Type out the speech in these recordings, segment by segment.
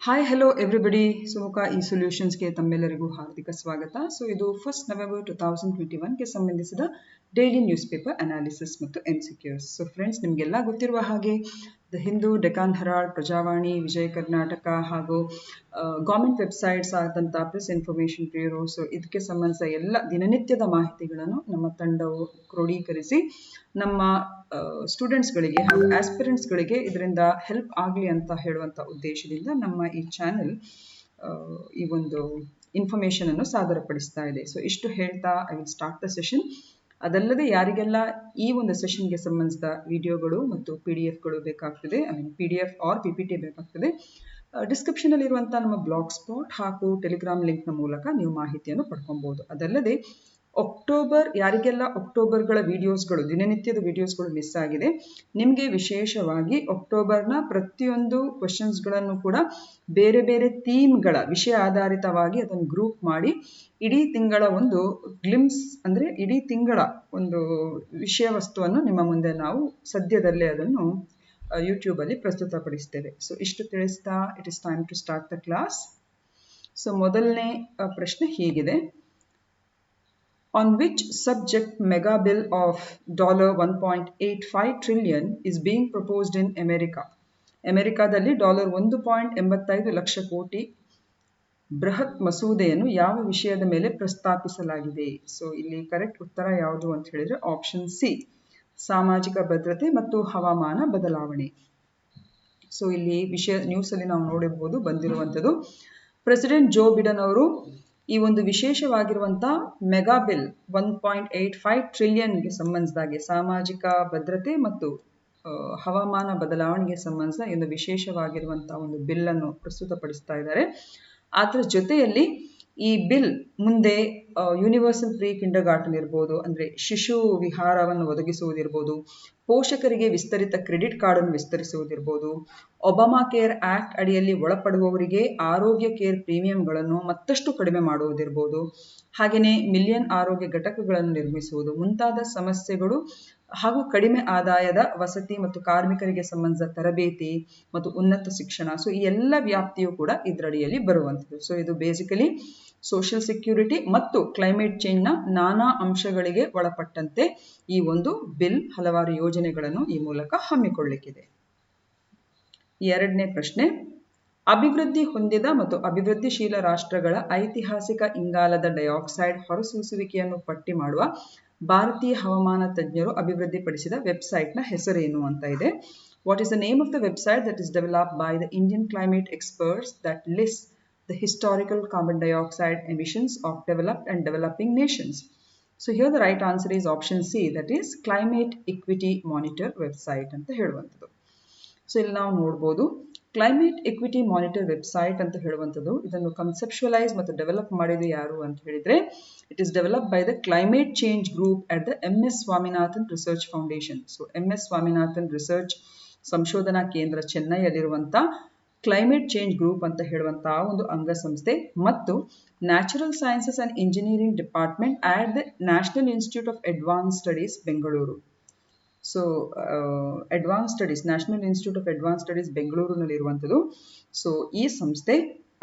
Hi hello everybody Sumukha ಸೊಲ್ಯೂಷನ್ಸ್ಗೆ ತಮ್ಮೆಲ್ಲರಿಗೂ ಹಾರ್ದಿಕ ಸ್ವಾಗತ. ಸೊ ಇದು 1 ನವೆಂಬರ್ 2021ಗೆ ಸಂಬಂಧಿಸಿದ ಡೈಲಿ ನ್ಯೂಸ್ ಪೇಪರ್ ಅನಾಲಿಸಿಸ್ ಮತ್ತು MCQs. ಸೊ ಫ್ರೆಂಡ್ಸ್, ನಿಮಗೆಲ್ಲ ಗೊತ್ತಿರುವ ಹಾಗೆ ದ ಹಿಂದೂ, ಡೆಕಾನ್ ಹೆರಾಲ್ಡ್, ಪ್ರಜಾವಾಣಿ, ವಿಜಯ ಕರ್ನಾಟಕ ಹಾಗೂ ಗೌರ್ಮೆಂಟ್ ವೆಬ್ಸೈಟ್ಸ್ ಆದಂಥ ಪ್ರೆಸ್ ಇನ್ಫಾರ್ಮೇಷನ್ ಬ್ಯೂರೋ, ಸೊ ಇದಕ್ಕೆ ಸಂಬಂಧಿಸಿದ ಎಲ್ಲ ದಿನನಿತ್ಯದ ಮಾಹಿತಿಗಳನ್ನು ನಮ್ಮ ತಂಡವು ಕ್ರೋಢೀಕರಿಸಿ ನಮ್ಮ ಸ್ಟೂಡೆಂಟ್ಸ್ಗಳಿಗೆ ಹಾಗೂ ಆಸ್ಪಿರೆಂಟ್ಸ್ಗಳಿಗೆ ಇದರಿಂದ ಹೆಲ್ಪ್ ಆಗಲಿ ಅಂತ ಹೇಳುವಂಥ ಉದ್ದೇಶದಿಂದ ನಮ್ಮ ಈ ಚಾನೆಲ್ ಈ ಒಂದು ಇನ್ಫಾರ್ಮೇಷನ್ ಅನ್ನು ಸಾದರಪಡಿಸ್ತಾ ಇದೆ. ಸೊ ಇಷ್ಟು ಹೇಳ್ತಾ I will start the session. ಅದಲ್ಲದೆ ಯಾರಿಗೆಲ್ಲ ಈ ಒಂದು ಸೆಷನ್ಗೆ ಸಂಬಂಧಿಸಿದ ವಿಡಿಯೋಗಳು ಮತ್ತು PDF ಬೇಕಾಗ್ತದೆ, PDF ಆರ್ PPT ಬೇಕಾಗ್ತದೆ, ಡಿಸ್ಕ್ರಿಪ್ಷನಲ್ಲಿ ಇರುವಂಥ ನಮ್ಮ ಬ್ಲಾಗ್ ಸ್ಪಾಟ್ ಹಾಗೂ ಟೆಲಿಗ್ರಾಮ್ ಲಿಂಕ್ನ ಮೂಲಕ ನೀವು ಮಾಹಿತಿಯನ್ನು ಪಡ್ಕೊಬಹುದು. ಅದಲ್ಲದೆ ಯಾರಿಗೆಲ್ಲ ಅಕ್ಟೋಬರ್ಗಳ ವಿಡಿಯೋಸ್ಗಳು, ದಿನನಿತ್ಯದ ವಿಡಿಯೋಸ್ಗಳು ಮಿಸ್ ಆಗಿದೆ, ನಿಮಗೆ ವಿಶೇಷವಾಗಿ ಅಕ್ಟೋಬರ್ನ ಪ್ರತಿಯೊಂದು ಕ್ವೆಶನ್ಸ್ಗಳನ್ನು ಕೂಡ ಬೇರೆ ಬೇರೆ ಥೀಮ್ಗಳ ವಿಷಯ ಆಧಾರಿತವಾಗಿ ಅದನ್ನು ಗ್ರೂಪ್ ಮಾಡಿ ಇಡೀ ತಿಂಗಳ ಒಂದು ಗ್ಲಿಮ್ಸ್, ಅಂದರೆ ಇಡೀ ತಿಂಗಳ ಒಂದು ವಿಷಯ ವಸ್ತುವನ್ನು ನಿಮ್ಮ ಮುಂದೆ ನಾವು ಸದ್ಯದಲ್ಲೇ ಅದನ್ನು ಯೂಟ್ಯೂಬಲ್ಲಿ ಪ್ರಸ್ತುತಪಡಿಸ್ತೇವೆ. ಸೊ ಇಷ್ಟು ತಿಳಿಸ್ತಾ it is time to start the class. So ಮೊದಲನೇ ಪ್ರಶ್ನೆ ಹೀಗಿದೆ: On which subject mega bill of $1.85 trillion is being proposed in America? ಅಮೆರಿಕಾದಲ್ಲಿ $1.85 ಲಕ್ಷ ಕೋಟಿ ಬೃಹತ್ ಮಸೂದೆಯನ್ನು ಯಾವ ವಿಷಯದ ಮೇಲೆ ಪ್ರಸ್ತಾಪಿಸಲಾಗಿದೆ? ಸೊ ಇಲ್ಲಿ ಕರೆಕ್ಟ್ ಉತ್ತರ ಯಾವುದು ಅಂತ ಹೇಳಿದ್ರೆ ಆಪ್ಷನ್ ಸಿ, ಸಾಮಾಜಿಕ ಭದ್ರತೆ ಮತ್ತು ಹವಾಮಾನ ಬದಲಾವಣೆ. ಸೊ ಇಲ್ಲಿ ವಿಷಯ ನ್ಯೂಸಲ್ಲಿ ನಾವು ನೋಡಿರ್ಬೋದು ಬಂದಿರುವಂಥದ್ದು. ಪ್ರೆಸಿಡೆಂಟ್ ಜೋ ಬಿಡನ್ ಅವರು ಈ ಒಂದು ವಿಶೇಷವಾಗಿರುವಂಥ ಮೆಗಾ ಬಿಲ್ 1.85 ಟ್ರಿಲಿಯನ್ಗೆ ಸಂಬಂಧಿಸಿದಾಗೆ ಸಾಮಾಜಿಕ ಭದ್ರತೆ ಮತ್ತು ಹವಾಮಾನ ಬದಲಾವಣೆಗೆ ಸಂಬಂಧಿಸಿದ ಒಂದು ವಿಶೇಷವಾಗಿರುವಂಥ ಒಂದು ಬಿಲ್ಲನ್ನು ಪ್ರಸ್ತುತಪಡಿಸ್ತಾ ಇದ್ದಾರೆ. ಅದರ ಜೊತೆಯಲ್ಲಿ ಈ ಬಿಲ್ ಮುಂದೆ ಯೂನಿವರ್ಸಲ್ ಪ್ರೀ ಕಿಂಡರ್ಗಾರ್ಟನ್ ಇರ್ಬೋದು, ಅಂದರೆ ಶಿಶು ವಿಹಾರವನ್ನು ಒದಗಿಸುವುದಿರ್ಬೋದು, ಪೋಷಕರಿಗೆ ವಿಸ್ತರಿತ ಕ್ರೆಡಿಟ್ ಕಾರ್ಡನ್ನು ವಿಸ್ತರಿಸುವುದಿರ್ಬೋದು, ಒಬಾಮಾ ಕೇರ್ ಆಕ್ಟ್ ಅಡಿಯಲ್ಲಿ ಒಳಪಡುವವರಿಗೆ ಆರೋಗ್ಯ ಕೇರ್ ಪ್ರೀಮಿಯಂಗಳನ್ನು ಮತ್ತಷ್ಟು ಕಡಿಮೆ ಮಾಡುವುದಿರ್ಬೋದು, ಹಾಗೆಯೇ ಮಿಲಿಯನ್ ಆರೋಗ್ಯ ಘಟಕಗಳನ್ನು ನಿರ್ಮಿಸುವುದು ಮುಂತಾದ ಸಮಸ್ಯೆಗಳು ಹಾಗೂ ಕಡಿಮೆ ಆದಾಯದ ವಸತಿ ಮತ್ತು ಕಾರ್ಮಿಕರಿಗೆ ಸಂಬಂಧಿಸಿದ ತರಬೇತಿ ಮತ್ತು ಉನ್ನತ ಶಿಕ್ಷಣ, ಸೊ ಈ ಎಲ್ಲ ವ್ಯಾಪ್ತಿಯು ಕೂಡ ಇದರಡಿಯಲ್ಲಿ ಬರುವಂಥದ್ದು. ಸೊ ಇದು ಬೇಸಿಕಲಿ ಸೋಷಿಯಲ್ ಸೆಕ್ಯೂರಿಟಿ ಮತ್ತು ಕ್ಲೈಮೇಟ್ ಚೇಂಜ್ನ ನಾನಾ ಅಂಶಗಳಿಗೆ ಒಳಪಟ್ಟಂತೆ ಈ ಒಂದು ಬಿಲ್ ಹಲವಾರು ಯೋಜನೆಗಳನ್ನು ಈ ಮೂಲಕ ಹಮ್ಮಿಕೊಳ್ಳಲಿಕ್ಕಿದೆ. ಎರಡನೇ ಪ್ರಶ್ನೆ: ಅಭಿವೃದ್ಧಿ ಹೊಂದಿದ ಮತ್ತು ಅಭಿವೃದ್ಧಿಶೀಲ ರಾಷ್ಟ್ರಗಳ ಐತಿಹಾಸಿಕ ಇಂಗಾಲದ ಡೈಆಕ್ಸೈಡ್ ಹೊರಸೂಸುವಿಕೆಯನ್ನು ಪಟ್ಟಿ ಮಾಡುವ ಭಾರತೀಯ ಹವಾಮಾನ ತಜ್ಞರು ಅಭಿವೃದ್ಧಿಪಡಿಸಿದ ವೆಬ್ಸೈಟ್ನ ಹೆಸರೇನು ಅಂತ ಇದೆ. What is the name of the website that is developed by the Indian climate experts that list the historical carbon dioxide emissions of developed and developing nations? So here the right answer is option C, that is Climate Equity Monitor website ಅಂತ ಹೇಳುವಂಥದ್ದು. So ಇಲ್ಲಿ ನಾವು ನೋಡ್ಬೋದು climate equity monitor website ಅಂತ ಹೇಳುವಂಥದ್ದು. ಇದನ್ನು ಕನ್ಸೆಪ್ಚುವಲೈಸ್ ಮತ್ತು develop ಮಾಡಿದ್ದು ಯಾರು ಅಂತ ಹೇಳಿದ್ರೆ it is develop by the climate change group at the MS Swaminathan research foundation. So MS Swaminathan research ಸಂಶೋಧನಾ ಕೇಂದ್ರ ಚೆನ್ನೈಯಲ್ಲಿರುವಂಥ ಕ್ಲೈಮೇಟ್ ಚೇಂಜ್ ಗ್ರೂಪ್ ಅಂತ ಹೇಳುವಂತಹ ಒಂದು ಅಂಗಸಂಸ್ಥೆ ಮತ್ತು natural sciences and engineering department at the national institute of advance studies Bengaluru. So national institute of advance studies ಬೆಂಗಳೂರಿನಲ್ಲಿ ಇರುವಂಥದ್ದು. So ಈ ಸಂಸ್ಥೆ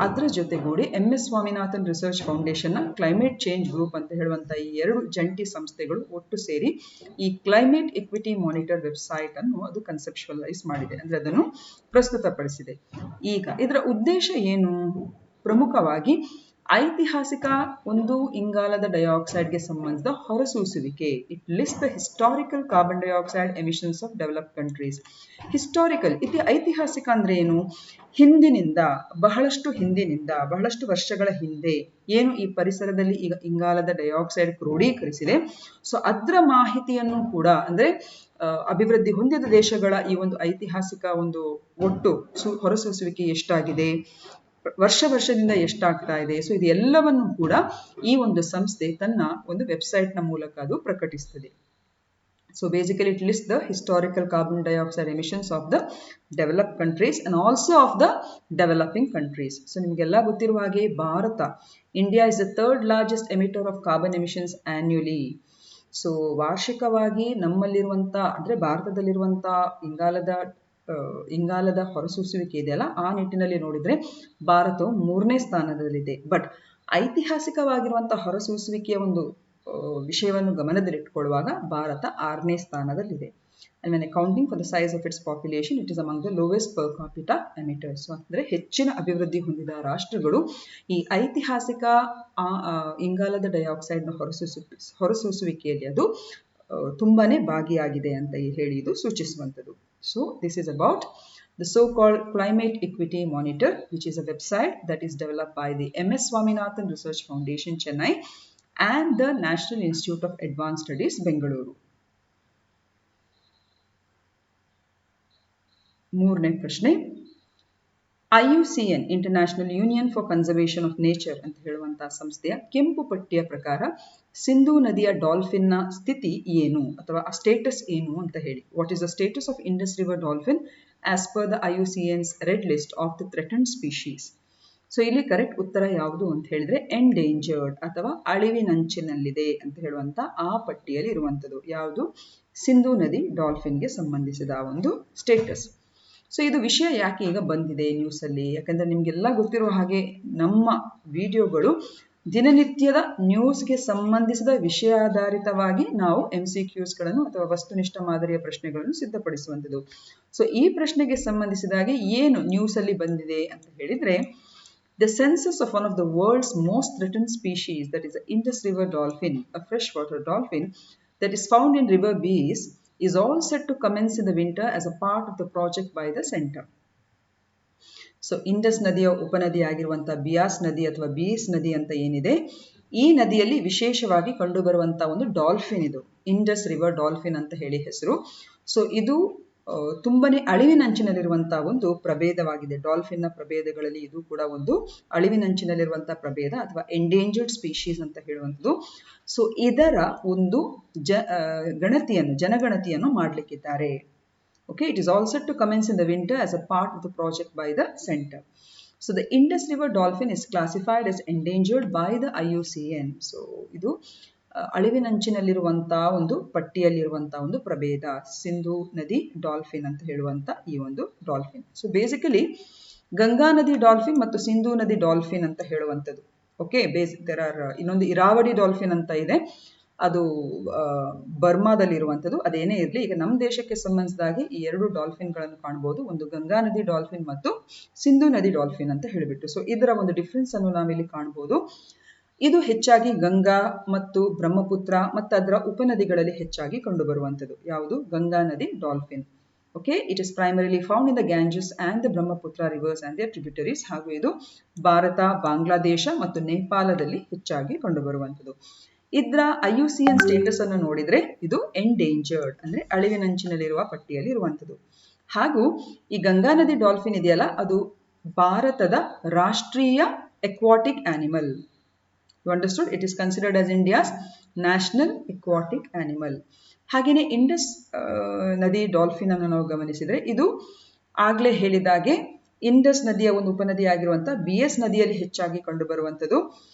ಅದರ ಜೊತೆಗೂಡಿ MS ಸ್ವಾಮಿನಾಥನ್ ರಿಸರ್ಚ್ ಫೌಂಡೇಶನ್ನ ಕ್ಲೈಮೇಟ್ ಚೇಂಜ್ ಗ್ರೂಪ್ ಅಂತ ಹೇಳುವಂಥ ಈ ಎರಡು ಜಂಟಿ ಸಂಸ್ಥೆಗಳು ಒಟ್ಟು ಸೇರಿ ಈ ಕ್ಲೈಮೇಟ್ ಇಕ್ವಿಟಿ ಮಾನಿಟರ್ ವೆಬ್ಸೈಟ್ ಅನ್ನು ಅದು ಕನ್ಸೆಪ್ಚುವಲೈಸ್ ಮಾಡಿದೆ, ಅಂದರೆ ಅದನ್ನು ಪ್ರಸ್ತುತಪಡಿಸಿದೆ. ಈಗ ಇದರ ಉದ್ದೇಶ ಏನು? ಪ್ರಮುಖವಾಗಿ ಐತಿಹಾಸಿಕ ಒಂದು ಇಂಗಾಲದ ಡೈಆಕ್ಸೈಡ್ಗೆ ಸಂಬಂಧಿಸಿದ ಹೊರಸೂಸುವಿಕೆ. It list the historical carbon dioxide emissions of developed countries. Historical, ಐತಿಹಾಸಿಕ ಅಂದ್ರೆ ಏನು? ಬಹಳಷ್ಟು ವರ್ಷಗಳ ಹಿಂದೆ ಏನು ಈ ಪರಿಸರದಲ್ಲಿ ಈಗ ಇಂಗಾಲದ ಡೈಆಕ್ಸೈಡ್ ಕ್ರೋಢೀಕರಿಸಿದೆ, ಸೊ ಅದರ ಮಾಹಿತಿಯನ್ನು ಕೂಡ, ಅಂದ್ರೆ ಅಭಿವೃದ್ಧಿ ಹೊಂದಿದ ದೇಶಗಳ ಈ ಒಂದು ಐತಿಹಾಸಿಕ ಒಂದು ಒಟ್ಟು ಹೊರಸೂಸುವಿಕೆ ಎಷ್ಟಾಗಿದೆ, ವರ್ಷದಿಂದ ಎಷ್ಟಾಗ್ತಾ ಇದೆ, ಸೊ ಇದೆಲ್ಲವನ್ನು ಕೂಡ ಈ ಒಂದು ಸಂಸ್ಥೆ ತನ್ನ ಒಂದು ವೆಬ್ಸೈಟ್ನ ಮೂಲಕ ಅದು ಪ್ರಕಟಿಸ್ತದೆ. So basically it list the historical carbon dioxide emissions of the developed countries and also of the developing countries. So ನಿಮಗೆಲ್ಲ ಗೊತ್ತಿರುವ ಹಾಗೆ India is the third largest emitter of carbon emissions annually. So ವಾರ್ಷಿಕವಾಗಿ ನಮ್ಮಲ್ಲಿರುವಂಥ, ಅಂದರೆ ಭಾರತದಲ್ಲಿರುವಂಥ ಇಂಗಾಲದ ಇಂಗಾಲದ ಹೊರಸೂಸುವಿಕೆ ಇದೆಯಲ್ಲ, ಆ ನಿಟ್ಟಿನಲ್ಲಿ ನೋಡಿದರೆ ಭಾರತವು 3ನೇ ಸ್ಥಾನದಲ್ಲಿದೆ. ಬಟ್ ಐತಿಹಾಸಿಕವಾಗಿರುವಂತಹ ಹೊರಸೂಸುವಿಕೆಯ ಒಂದು ವಿಷಯವನ್ನು ಗಮನದಲ್ಲಿಟ್ಟುಕೊಳ್ಳುವಾಗ ಭಾರತ 6ನೇ ಸ್ಥಾನದಲ್ಲಿದೆ. And when accounting for the size of its population, it is among the lowest per capita emitters. So, ಅಂದರೆ ಹೆಚ್ಚಿನ ಅಭಿವೃದ್ಧಿ ಹೊಂದಿದ ರಾಷ್ಟ್ರಗಳು ಈ ಐತಿಹಾಸಿಕ ಇಂಗಾಲದ ಡೈಆಕ್ಸೈಡ್ನ ಹೊರಸೂಸುವಿಕೆಯಲ್ಲಿ ಅದು ತುಂಬಾನೇ ಭಾಗಿಯಾಗಿದೆ ಅಂತ ಹೇಳಿ ಇದು ಸೂಚಿಸುವಂಥದ್ದು. So, this is about the so-called Climate Equity Monitor, which is a website that is developed by the M.S. Swaminathan Research Foundation, Chennai, and the National Institute of Advanced Studies, Bengaluru. 3ನೇ ಪ್ರಶ್ನೆ, IUCN international union for conservation of nature ಅಂತ ಹೇಳುವಂತಹ ಸಂಸ್ಥೆಯ ಕೆಂಪು ಪಟ್ಟಿಯ ಪ್ರಕಾರ ಸಿಂಧೂ ನದಿಯ ಡಾಲ್ಫಿನ್ನ ಸ್ಥಿತಿ ಏನು ಅಥವಾ ಆ ಸ್ಟೇಟಸ್ ಏನು ಅಂತ ಹೇಳಿ. What is the status of Indus river dolphin as per the IUCN's red list of the threatened species? So ಇಲ್ಲಿ ಕರೆಕ್ಟ್ ಉತ್ತರ ಯಾವುದು ಅಂತ ಹೇಳಿದ್ರೆ ಎಂಡೇಂಜರ್ಡ್ ಅಥವಾ ಅಳಿವಿನಂಚಿನಲ್ಲಿದೆ ಅಂತ ಹೇಳುವಂತ ಆ ಪಟ್ಟಿಯಲ್ಲಿ ಇರುವಂಥದ್ದು ಯಾವುದು? ಸಿಂಧೂ ನದಿ ಡಾಲ್ಫಿನ್ಗೆ ಸಂಬಂಧಿಸಿದ ಒಂದು ಸ್ಟೇಟಸ್. ಸೊ ಇದು ವಿಷಯ ಯಾಕೆ ಈಗ ಬಂದಿದೆ ನ್ಯೂಸಲ್ಲಿ? ಯಾಕಂದ್ರೆ ನಿಮ್ಗೆಲ್ಲ ಗೊತ್ತಿರುವ ಹಾಗೆ ನಮ್ಮ ವಿಡಿಯೋಗಳು ದಿನನಿತ್ಯದ ನ್ಯೂಸ್ಗೆ ಸಂಬಂಧಿಸಿದ ವಿಷಯಾಧಾರಿತವಾಗಿ ನಾವು MCQsಗಳನ್ನು ಅಥವಾ ವಸ್ತುನಿಷ್ಠ ಮಾದರಿಯ ಪ್ರಶ್ನೆಗಳನ್ನು ಸಿದ್ಧಪಡಿಸುವಂಥದ್ದು. ಸೊ ಈ ಪ್ರಶ್ನೆಗೆ ಸಂಬಂಧಿಸಿದಾಗೆ ಏನು ನ್ಯೂಸಲ್ಲಿ ಬಂದಿದೆ ಅಂತ ಹೇಳಿದ್ರೆ, the census of one of the world's most threatened species, that is the Indus River dolphin, a freshwater dolphin that is found in river Beas, is all set to commence in the winter as a part of the project by the center. So Indus ನದಿಯ ಉಪನದಿ ಆಗಿರುವಂತಹ ಬಿಯಾಸ್ ನದಿ ಅಥವಾ ಬೀಸ್ ನದಿ ಅಂತ ಏನಿದೆ, ಈ ನದಿಯಲ್ಲಿ ವಿಶೇಷವಾಗಿ ಕಂಡುಬರುವಂತಹ ಒಂದು ಡಾಲ್ಫಿನ್ ಇದು ಇಂಡಸ್ ರಿವರ್ ಡಾಲ್ಫಿನ್ ಅಂತ ಹೇಳಿ ಹೆಸರು. ಸೊ ಇದು ತುಂಬಾನೇ ಅಳಿವಿನಂಚಿನಲ್ಲಿರುವಂತಹ ಒಂದು ಪ್ರಭೇದವಾಗಿದೆ. ಡಾಲ್ಫಿನ್ನ ಪ್ರಭೇದಗಳಲ್ಲಿ ಇದು ಕೂಡ ಒಂದು ಅಳಿವಿನಂಚಿನಲ್ಲಿರುವಂತಹ ಪ್ರಭೇದ ಅಥವಾ ಎಂಡೇಂಜರ್ಡ್ ಸ್ಪೀಶೀಸ್ ಅಂತ ಹೇಳುವಂಥದ್ದು. ಸೊ ಇದರ ಒಂದು ಜನಗಣತಿಯನ್ನು ಮಾಡಲಿಕ್ಕಿದ್ದಾರೆ. Okay, it is all set to commence in the winter as a part of the project by the center. So the Indus River dolphin is classified as endangered by the IUCN. So ಇದು ಅಳಿವಿನಂಚಿನಲ್ಲಿರುವಂತಹ ಒಂದು ಪಟ್ಟಿಯಲ್ಲಿರುವಂತಹ ಒಂದು ಪ್ರಭೇದ ಸಿಂಧೂ ನದಿ dolphin ಅಂತ ಹೇಳುವಂತ ಈ ಒಂದು dolphin. So basically Ganga ನದಿ ಡಾಲ್ಫಿನ್ ಮತ್ತು ಸಿಂಧೂ ನದಿ ಡಾಲ್ಫಿನ್ ಅಂತ ಹೇಳುವಂಥದ್ದು. ಓಕೆ, ಇನ್ನೊಂದು ಇರಾವಡಿ ಡಾಲ್ಫಿನ್ ಅಂತ ಇದೆ, ಅದು ಬರ್ಮಾದಲ್ಲಿ ಇರುವಂಥದ್ದು. ಅದೇನೇ ಇರಲಿ, ಈಗ ನಮ್ಮ ದೇಶಕ್ಕೆ ಸಂಬಂಧಿಸಿದಾಗೆ ಈ 2 ಡಾಲ್ಫಿನ್ಗಳನ್ನು ಕಾಣಬಹುದು, ಒಂದು ಗಂಗಾ ನದಿ ಡಾಲ್ಫಿನ್ ಮತ್ತು ಸಿಂಧೂ ನದಿ ಡಾಲ್ಫಿನ್ ಅಂತ ಹೇಳಿಬಿಟ್ಟು. ಸೊ ಇದರ ಒಂದು ಡಿಫ್ರೆನ್ಸ್ ಅನ್ನು ನಾವಿಲ್ಲಿ ಕಾಣಬಹುದು. ಇದು ಹೆಚ್ಚಾಗಿ ಗಂಗಾ ಮತ್ತು ಬ್ರಹ್ಮಪುತ್ರ ಮತ್ತು ಅದರ ಉಪನದಿಗಳಲ್ಲಿ ಹೆಚ್ಚಾಗಿ ಕಂಡುಬರುವಂಥದ್ದು. ಯಾವುದು? ಗಂಗಾ ನದಿ dolphin. Okay, it is primarily found in the Ganges and the Brahmaputra rivers and their tributaries. ಹಾಗೂ ಇದು ಭಾರತ, ಬಾಂಗ್ಲಾದೇಶ ಮತ್ತು ನೇಪಾಳದಲ್ಲಿ ಹೆಚ್ಚಾಗಿ ಕಂಡುಬರುವಂಥದ್ದು. ಇದರ IUCN ಸ್ಟೇಟಸ್ ಅನ್ನು ನೋಡಿದ್ರೆ ಇದು ಎಂಡೇಂಜರ್ಡ್ ಅಂದ್ರೆ ಅಳಿವಿನಂಚಿನಲ್ಲಿರುವ ಪಟ್ಟಿಯಲ್ಲಿ ಇರುವಂಥದ್ದು. ಹಾಗೂ ಈ ಗಂಗಾ ನದಿ ಡಾಲ್ಫಿನ್ ಇದೆಯಲ್ಲ, ಅದು ಭಾರತದ ರಾಷ್ಟ್ರೀಯ ಎಕ್ವಾಟಿಕ್ animal. You understood? It is considered as India's national aquatic animal. ಹಾಗೇನೆ ಇಂಡಸ್ ನದಿ ಡಾಲ್ಫಿನ್ ಅನ್ನು ನಾವು ಗಮನಿಸಿದ್ರೆ ಇದು ಆಗ್ಲೇ ಹೇಳಿದಾಗೆ ಇಂಡಸ್ ನದಿಯ ಒಂದು ಉಪನದಿ ಆಗಿರುವಂತಹ BS ನದಿಯಲ್ಲಿ ಹೆಚ್ಚಾಗಿ ಕಂಡುಬರುವಂಥದ್ದು.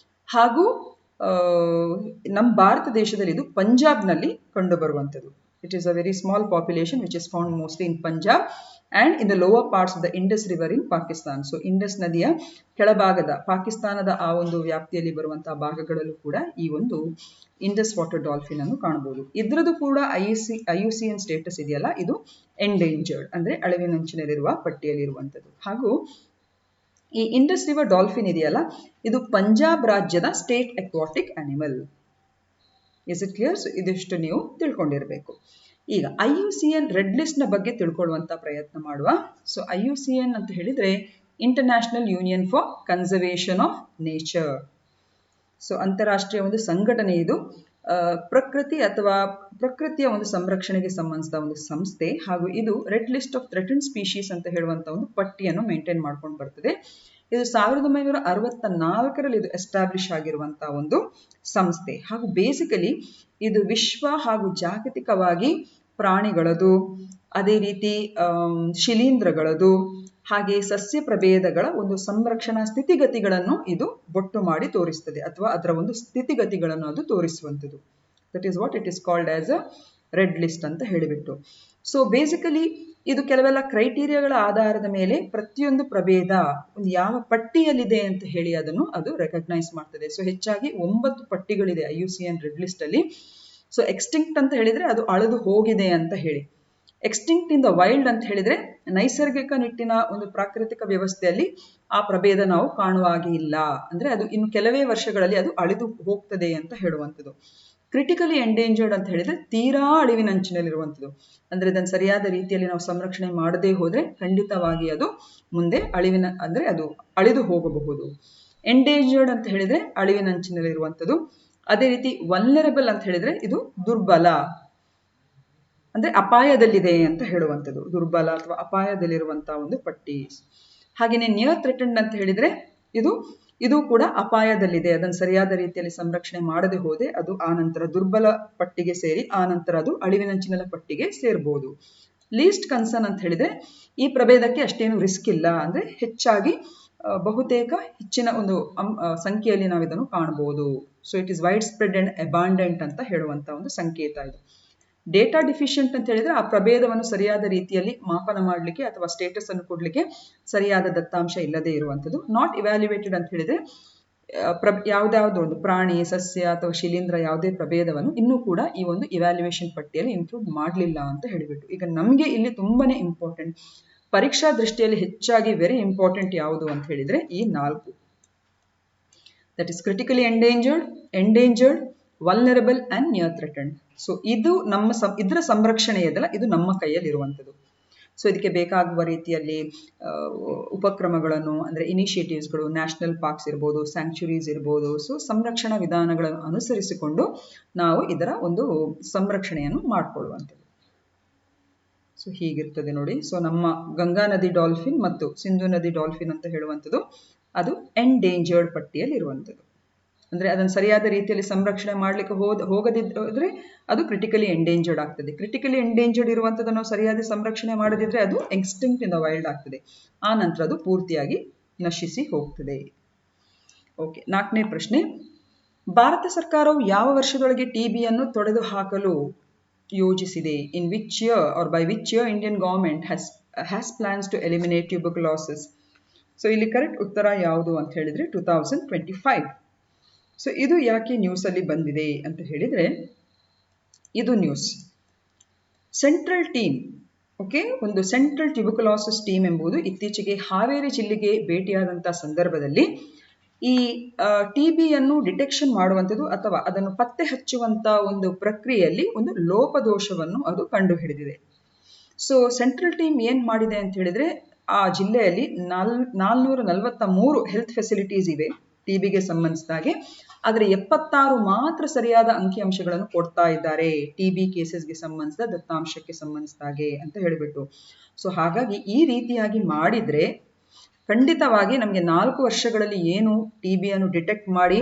ಹಾಗೂ ನಮ್ಮ ಭಾರತ ದೇಶದಲ್ಲಿ ಇದು ಪಂಜಾಬ್ನಲ್ಲಿ ಕಂಡುಬರುವಂಥದ್ದು. It is a very small population which is found mostly in Punjab and in the lower parts of the Indus River in Pakistan. So Indus ನದಿಯ ಕೆಳಭಾಗದ ಪಾಕಿಸ್ತಾನದ ಆ ಒಂದು ವ್ಯಾಪ್ತಿಯಲ್ಲಿ ಬರುವಂತಹ ಭಾಗಗಳಲ್ಲೂ ಕೂಡ ಈ ಒಂದು ಇಂಡಸ್ ವಾಟರ್ ಡಾಲ್ಫಿನ್ ಅನ್ನು ಕಾಣಬಹುದು. ಇದರದ್ದು ಕೂಡ IUCN ಸ್ಟೇಟಸ್ ಇದೆಯಲ್ಲ, ಇದು ಎಂಡೇಂಜರ್ಡ್ ಅಂದ್ರೆ ಅಳಿವಿನಂಚಿನಲ್ಲಿರುವ ಪಟ್ಟಿಯಲ್ಲಿರುವಂಥದ್ದು. ಹಾಗೂ ಈ ಇಂಡಸ್ ರಿವರ್ ಡಾಲ್ಫಿನ್ ಇದೆಯಲ್ಲ, ಇದು ಪಂಜಾಬ್ ರಾಜ್ಯದ state aquatic animal. Is it clear? So ಇದಿಷ್ಟು ನೀವು ತಿಳ್ಕೊಂಡಿರಬೇಕು. ಈಗ IUCN ರೆಡ್ ಲಿಸ್ಟ್ ನ ಬಗ್ಗೆ ತಿಳ್ಕೊಳ್ಳುವಂತ ಪ್ರಯತ್ನ ಮಾಡುವ. ಸೊ IUCN ಅಂತ ಹೇಳಿದ್ರೆ international union for conservation of nature. So ಅಂತಾರಾಷ್ಟ್ರೀಯ ಒಂದು ಸಂಘಟನೆ ಇದು. ಪ್ರಕೃತಿ ಅಥವಾ ಪ್ರಕೃತಿಯ ಒಂದು ಸಂರಕ್ಷಣೆಗೆ ಸಂಬಂಧಿಸಿದ ಒಂದು ಸಂಸ್ಥೆ. ಹಾಗೂ ಇದು red list of threatened species ಅಂತ ಹೇಳುವಂತ ಒಂದು ಪಟ್ಟಿಯನ್ನು ಮೇಂಟೈನ್ ಮಾಡ್ಕೊಂಡು ಬರ್ತದೆ. ಇದು 1964ರಲ್ಲಿ ಇದು ಎಸ್ಟಾಬ್ಲಿಷ್ ಆಗಿರುವಂತಹ ಒಂದು ಸಂಸ್ಥೆ. ಹಾಗೂ ಬೇಸಿಕಲಿ ಇದು ವಿಶ್ವ ಹಾಗೂ ಜಾಗತಿಕವಾಗಿ ಪ್ರಾಣಿಗಳದು, ಅದೇ ರೀತಿ ಶಿಲೀಂಧ್ರಗಳದು, ಹಾಗೆ ಸಸ್ಯ ಪ್ರಭೇದಗಳ ಒಂದು ಸಂರಕ್ಷಣಾ ಸ್ಥಿತಿಗತಿಗಳನ್ನು ಇದು ಬೊಟ್ಟು ಮಾಡಿ ತೋರಿಸ್ತದೆ, ಅಥವಾ ಅದರ ಒಂದು ಸ್ಥಿತಿಗತಿಗಳನ್ನು ಅದು ತೋರಿಸುವಂಥದ್ದು. That is what it is called as a red list ಅಂತ ಹೇಳಿಬಿಟ್ಟು. ಸೊ ಬೇಸಿಕಲಿ ಇದು ಕೆಲವೆಲ್ಲ ಕ್ರೈಟೀರಿಯಾಗಳ ಆಧಾರದ ಮೇಲೆ ಪ್ರತಿಯೊಂದು ಪ್ರಭೇದ ಒಂದು ಯಾವ ಪಟ್ಟಿಯಲ್ಲಿದೆ ಅಂತ ಹೇಳಿ ಅದು ರೆಕಗ್ನೈಸ್ ಮಾಡ್ತದೆ. ಸೊ ಹೆಚ್ಚಾಗಿ 9 ಪಟ್ಟಿಗಳಿದೆ IUCN ರೆಡ್ ಲಿಸ್ಟ್ ಅಲ್ಲಿ. ಸೊ ಎಕ್ಸ್ಟಿಂಕ್ಟ್ ಅಂತ ಹೇಳಿದ್ರೆ ಅದು ಅಳಿದು ಹೋಗಿದೆ ಅಂತ ಹೇಳಿ. ಎಕ್ಸ್ಟಿಂಕ್ಟ್ ಇನ್ ದ ವೈಲ್ಡ್ ಅಂತ ಹೇಳಿದ್ರೆ ನೈಸರ್ಗಿಕ ನಿಟ್ಟಿನ ಒಂದು ಪ್ರಾಕೃತಿಕ ವ್ಯವಸ್ಥೆಯಲ್ಲಿ ಆ ಪ್ರಭೇದ ನಾವು ಕಾಣುವ ಹಾಗೆ ಇಲ್ಲ, ಅಂದ್ರೆ ಅದು ಇನ್ನು ಕೆಲವೇ ವರ್ಷಗಳಲ್ಲಿ ಅದು ಅಳಿದು ಹೋಗ್ತದೆ ಅಂತ ಹೇಳುವಂಥದ್ದು. ಕ್ರಿಟಿಕಲಿ ಎಂಡೇಂಜರ್ಡ್ ಅಂತ ಹೇಳಿದ್ರೆ ತೀರಾ ಅಳಿವಿನಂಚಿನಲ್ಲಿರುವಂಥದ್ದು, ಅಂದ್ರೆ ಅದನ್ನು ಸರಿಯಾದ ರೀತಿಯಲ್ಲಿ ನಾವು ಸಂರಕ್ಷಣೆ ಮಾಡದೇ ಹೋದ್ರೆ ಖಂಡಿತವಾಗಿ ಅದು ಮುಂದೆ ಅದು ಅಳಿದು ಹೋಗಬಹುದು. ಎಂಡೇಂಜರ್ಡ್ ಅಂತ ಹೇಳಿದ್ರೆ ಅಳಿವಿನಂಚಿನಲ್ಲಿರುವಂಥದ್ದು. ಅದೇ ರೀತಿ ವಲ್ನರಬಲ್ ಅಂತ ಹೇಳಿದ್ರೆ ಇದು ದುರ್ಬಲ, ಅಂದ್ರೆ ಅಪಾಯದಲ್ಲಿದೆ ಅಂತ ಹೇಳುವಂಥದ್ದು, ದುರ್ಬಲ ಅಥವಾ ಅಪಾಯದಲ್ಲಿರುವಂತಹ ಒಂದು ಪಟ್ಟಿ. ಹಾಗೆಯೇ ನಿಯರ್ ಥ್ರೆಟನ್ಡ್ ಅಂತ ಹೇಳಿದ್ರೆ ಇದು ಕೂಡ ಅಪಾಯದಲ್ಲಿದೆ, ಅದನ್ನು ಸರಿಯಾದ ರೀತಿಯಲ್ಲಿ ಸಂರಕ್ಷಣೆ ಮಾಡದೆ ಹೋದೆ ಅದು ಆ ನಂತರ ದುರ್ಬಲ ಪಟ್ಟಿಗೆ ಸೇರಿ ಆ ನಂತರ ಅದು ಅಳಿವಿನಂಚಿನ ಪಟ್ಟಿಗೆ ಸೇರ್ಬೋದು. ಲೀಸ್ಟ್ ಕನ್ಸರ್ನ್ ಅಂತ ಹೇಳಿದ್ರೆ ಈ ಪ್ರಭೇದಕ್ಕೆ ಅಷ್ಟೇನು ರಿಸ್ಕ್ ಇಲ್ಲ, ಅಂದ್ರೆ ಹೆಚ್ಚಾಗಿ ಬಹುತೇಕ ಹೆಚ್ಚಿನ ಒಂದು ಸಂಖ್ಯೆಯಲ್ಲಿ ನಾವು ಇದನ್ನು ಕಾಣಬಹುದು. So it is wide spread and abundant ಅಂತ ಹೇಳುವಂತಹ ಒಂದು ಸಂಕೇತ ಇದು. ಡೇಟಾ ಡಿಫಿಷಿಯಂಟ್ ಅಂತ ಹೇಳಿದ್ರೆ ಆ ಪ್ರಭೇದವನ್ನು ಸರಿಯಾದ ರೀತಿಯಲ್ಲಿ ಮಾಪನ ಮಾಡಲಿಕ್ಕೆ ಅಥವಾ ಸ್ಟೇಟಸ್ ಅನ್ನು ಕೊಡ್ಲಿಕ್ಕೆ ಸರಿಯಾದ ದತ್ತಾಂಶ ಇಲ್ಲದೆ ಇರುವಂಥದ್ದು. ನಾಟ್ ಇವ್ಯಾಲ್ಯುವೇಟೆಡ್ ಅಂತ ಹೇಳಿದ್ರೆ ಯಾವುದಾವುದೋ ಒಂದು ಪ್ರಾಣಿ, ಸಸ್ಯ ಅಥವಾ ಶಿಲೀಂಧ್ರ ಯಾವುದೇ ಪ್ರಭೇದವನ್ನು ಇನ್ನೂ ಕೂಡ ಈ ಒಂದು ಇವ್ಯಾಲ್ಯುಯೇಷನ್ ಪಟ್ಟಿಯಲ್ಲಿ ಇನ್ಕ್ಲೂಡ್ ಮಾಡಲಿಲ್ಲ ಅಂತ ಹೇಳಿಬಿಟ್ಟು. ಈಗ ನಮಗೆ ಇಲ್ಲಿ ತುಂಬಾನೇ ಇಂಪಾರ್ಟೆಂಟ್, ಪರೀಕ್ಷಾ ದೃಷ್ಟಿಯಲ್ಲಿ ಹೆಚ್ಚಾಗಿ ವೆರಿ ಇಂಪಾರ್ಟೆಂಟ್ ಯಾವುದು ಅಂತ ಹೇಳಿದ್ರೆ ಈ 4, that is critically endangered, vulnerable and near threatened. So ಇದು ಇದರ ಸಂರಕ್ಷಣೆ ಇದಲ್ಲ, ಇದು ನಮ್ಮ ಕೈಯಲ್ಲಿ ಇರುವಂಥದ್ದು. ಸೊ ಇದಕ್ಕೆ ಬೇಕಾಗುವ ರೀತಿಯಲ್ಲಿ ಉಪಕ್ರಮಗಳನ್ನು ಅಂದ್ರೆ ಇನಿಷಿಯೇಟಿವ್ಸ್ಗಳು, ನ್ಯಾಷನಲ್ ಪಾರ್ಕ್ಸ್ ಇರ್ಬೋದು, ಸ್ಯಾಂಕ್ಚುರೀಸ್ ಇರ್ಬೋದು, ಸೊ ಸಂರಕ್ಷಣಾ ವಿಧಾನಗಳನ್ನು ಅನುಸರಿಸಿಕೊಂಡು ನಾವು ಇದರ ಒಂದು ಸಂರಕ್ಷಣೆಯನ್ನು ಮಾಡಿಕೊಳ್ಳುವಂಥದ್ದು. ಸೊ ಹೀಗಿರ್ತದೆ ನೋಡಿ. ಸೊ ನಮ್ಮ ಗಂಗಾ ನದಿ ಡಾಲ್ಫಿನ್ ಮತ್ತು ಸಿಂಧು ನದಿ ಡಾಲ್ಫಿನ್ ಅಂತ ಹೇಳುವಂಥದ್ದು ಅದು ಎಂಡೇಂಜರ್ಡ್ ಪಟ್ಟಿಯಲ್ಲಿ ಇರುವಂಥದ್ದು, ಅಂದ್ರೆ ಅದನ್ನು ಸರಿಯಾದ ರೀತಿಯಲ್ಲಿ ಸಂರಕ್ಷಣೆ ಮಾಡ್ಲಿಕ್ಕೆ ಹೋಗದಿದ್ರೆ ಅದು ಕ್ರಿಟಿಕಲಿ ಎಂಡೇಂಜರ್ಡ್ ಆಗ್ತದೆ. ಕ್ರಿಟಿಕಲಿ ಎಂಡೇಂಜರ್ಡ್ ಇರುವಂಥದ್ದನ್ನು ಸರಿಯಾದ ಸಂರಕ್ಷಣೆ ಮಾಡದಿದ್ರೆ ಅದು ಎಕ್ಸ್ಟಿಂಕ್ಟ್ ಇನ್ ದ ವೈಲ್ಡ್ ಆಗ್ತದೆ, ಆ ನಂತರ ಅದು ಪೂರ್ತಿಯಾಗಿ ನಶಿಸಿ ಹೋಗ್ತದೆ. ಓಕೆ, 4ನೇ ಪ್ರಶ್ನೆ, ಭಾರತ ಸರ್ಕಾರವು ಯಾವ ವರ್ಷದೊಳಗೆ ಟಿಬಿಯನ್ನು ತೊಡೆದು ಹಾಕಲು ಯೋಜಿಸಿದೆ? In which year or by which year Indian government has plans to eliminate tuberculosis? So ಇಲ್ಲಿ ಕರೆಕ್ಟ್ ಉತ್ತರ ಯಾವುದು ಅಂತ ಹೇಳಿದ್ರೆ 2025. ಸೊ ಇದು ಯಾಕೆ ನ್ಯೂಸ್ ಅಲ್ಲಿ ಬಂದಿದೆ ಅಂತ ಹೇಳಿದ್ರೆ, ಇದು ನ್ಯೂಸ್ ಸೆಂಟ್ರಲ್ ಟೀಮ್, ಓಕೆ, ಒಂದು ಸೆಂಟ್ರಲ್ ಟ್ಯೂಬರ್ಕ್ಯುಲೋಸಿಸ್ ಟೀಮ್ ಎಂಬುದು ಇತ್ತೀಚೆಗೆ ಹಾವೇರಿ ಜಿಲ್ಲೆಗೆ ಭೇಟಿಯಾದಂತಹ ಸಂದರ್ಭದಲ್ಲಿ ಈ ಟಿಬಿಯನ್ನು ಡಿಟೆಕ್ಷನ್ ಮಾಡುವಂಥದ್ದು ಅಥವಾ ಅದನ್ನು ಪತ್ತೆ ಹಚ್ಚುವಂತ ಒಂದು ಪ್ರಕ್ರಿಯೆಯಲ್ಲಿ ಒಂದು ಲೋಪದೋಷವನ್ನು ಅದು ಕಂಡು ಹಿಡಿದಿದೆ. ಸೊ ಸೆಂಟ್ರಲ್ ಟೀಮ್ ಏನ್ ಮಾಡಿದೆ ಅಂತ ಹೇಳಿದ್ರೆ, ಆ ಜಿಲ್ಲೆಯಲ್ಲಿ 443 ಹೆಲ್ತ್ ಫೆಸಿಲಿಟೀಸ್ ಇವೆ ಟಿಬಿಗೆ ಸಂಬಂಧಿಸಿದಾಗೆ, ಆದರೆ 76 ಮಾತ್ರ ಸರಿಯಾದ ಅಂಕಿಅಂಶಗಳನ್ನು ಕೊಡ್ತಾ ಇದ್ದಾರೆ ಟಿಬಿ ಕೇಸಸ್ಗೆ ಸಂಬಂಧಿಸಿದ ದತ್ತಾಂಶಕ್ಕೆ ಸಂಬಂಧಿಸಿದಾಗೆ ಅಂತ ಹೇಳಿಬಿಟ್ಟು. ಸೊ ಹಾಗಾಗಿ ಈ ರೀತಿಯಾಗಿ ಮಾಡಿದ್ರೆ ಖಂಡಿತವಾಗಿ ನಮಗೆ 4 ವರ್ಷಗಳಲ್ಲಿ ಏನು ಟಿಬಿಯನ್ನು ಡಿಟೆಕ್ಟ್ ಮಾಡಿ